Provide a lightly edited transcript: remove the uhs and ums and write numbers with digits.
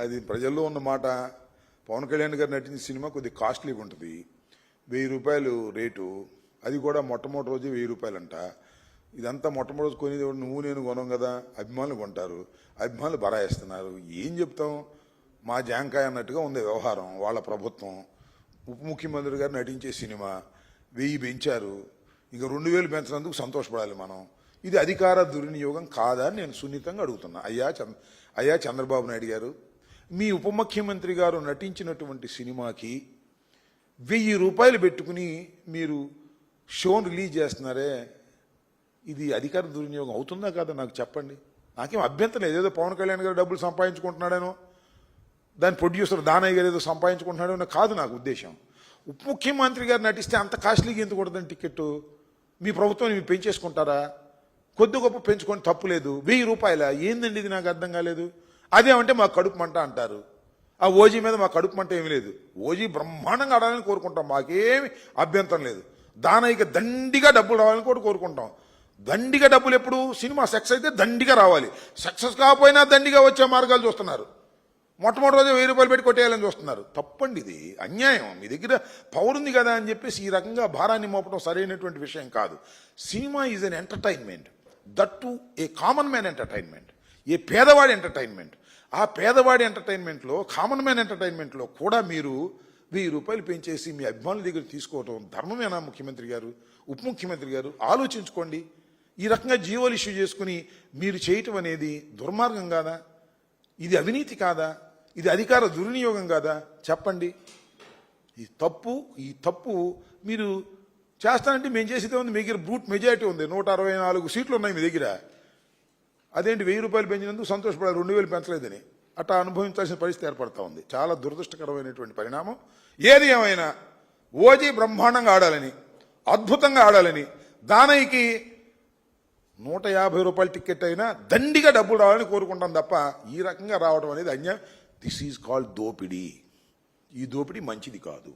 అది ప్రజల్లో ఉన్న మాట. పవన్ కళ్యాణ్ గారు నటించిన సినిమా కొద్దిగా కాస్ట్లీగా ఉంటుంది. 1000 రూపాయలు రేటు, అది కూడా మొట్టమొదటి రోజు 1000 రూపాయలంట. ఇదంతా మొట్టమొదటి రోజు కొనేది నువ్వు నేను కొనం కదా, అభిమానులు కొంటారు, అభిమానులు బరాయిస్తున్నారు. ఏం చెప్తాం, మా జాంకాయ అన్నట్టుగా ఉంది వ్యవహారం. వాళ్ళ ప్రభుత్వం, ఉప ముఖ్యమంత్రి గారు నటించే సినిమా 1000 పెంచారు, ఇంకా 2000 పెంచినందుకు సంతోషపడాలి మనం. ఇది అధికార దుర్వినియోగం కాదా అని నేను సున్నితంగా అడుగుతున్నా. అయ్యా చంద్రబాబు నాయుడు గారు, మీ ఉప ముఖ్యమంత్రి గారు నటించినటువంటి సినిమాకి 1000 రూపాయలు పెట్టుకుని మీరు షోను రిలీజ్ చేస్తున్నారే, ఇది అధికార దుర్వినియోగం అవుతుందా కాదా నాకు చెప్పండి. నాకేం అభ్యంతరం లేదు. ఏదో పవన్ కళ్యాణ్ గారు డబ్బులు సంపాదించుకుంటున్నాడేనో, దాని ప్రొడ్యూసర్ దానయ్య గారు ఏదో సంపాదించుకుంటున్నాడేనో కాదు నాకు ఉద్దేశం. ఉప ముఖ్యమంత్రి గారు నటిస్తే అంత కాస్ట్లీగా ఎందుకు కొడదని టికెట్? మీ ప్రభుత్వం మీరు పెంచేసుకుంటారా? కొద్ది గొప్ప పెంచుకొని తప్పు లేదు. 1000 రూపాయల ఏందండి ఇది, నాకు అర్థం కాలేదు. అదేమంటే మా కడుపు మంట అంటారు. ఆ ఓజీ మీద మా కడుపు మంట ఏమీ లేదు. ఓజీ బ్రహ్మాండంగా ఆడాలని కోరుకుంటాం, మాకేమి అభ్యంతరం లేదు. దానయ్యకి దండిగా డబ్బులు రావాలని కూడా కోరుకుంటాం. దండిగా డబ్బులు ఎప్పుడు సినిమా సక్సెస్ అయితే దండిగా రావాలి, సక్సెస్ కాకపోయినా దండిగా వచ్చే మార్గాలు చూస్తున్నారు. మొట్టమొదటి రోజు 1000 రూపాయలు పెట్టి కొట్టేయాలని చూస్తున్నారు. తప్పండి, ఇది అన్యాయం. మీ దగ్గర పవర్ ఉంది కదా అని చెప్పేసి ఈ రకంగా భారాన్ని మోపడం సరైనటువంటి విషయం కాదు. Cinema is an entertainment, that to a common man entertainment, a పేదవాడి ఎంటర్టైన్మెంట్. ఆ పేదవాడి ఎంటర్టైన్మెంట్లో, కామన్ మ్యాన్ ఎంటర్టైన్మెంట్లో కూడా మీరు 1000 రూపాయలు పెంచేసి మీ అభిమానుల దగ్గర తీసుకోవడం ధర్మమేనా? ముఖ్యమంత్రి గారు, ఉప ముఖ్యమంత్రి గారు ఆలోచించుకోండి. ఈ రకంగా జీవోలు ఇష్యూ చేసుకుని మీరు చేయటం అనేది దుర్మార్గం కాదా? ఇది అవినీతి కాదా? ఇది అధికార దుర్వినియోగం కాదా? చెప్పండి. ఈ తప్పు మీరు చేస్తానంటే మేము చేసేదే ఉంది. మీ దగ్గర బ్రూట్ మెజారిటీ ఉంది, 164 సీట్లు ఉన్నాయి మీ దగ్గర. అదేంటి 1000 రూపాయలు పెంచినందుకు సంతోషపడాలి, 2000 పెంచలేదని అట్లా అనుభవించాల్సిన పరిస్థితి ఏర్పడతా ఉంది. చాలా దురదృష్టకరమైనటువంటి పరిణామం. ఏది ఏమైనా ఓజీ బ్రహ్మాండంగా ఆడాలని, అద్భుతంగా ఆడాలని, దానయ్యకి 150 రూపాయల టికెట్ అయినా దండిగా డబ్బులు రావాలని కోరుకుంటాం తప్ప ఈ రకంగా రావడం అనేది అన్యాయం. దిస్ ఈజ్ కాల్డ్ దోపిడీ. ఈ దోపిడీ మంచిది కాదు.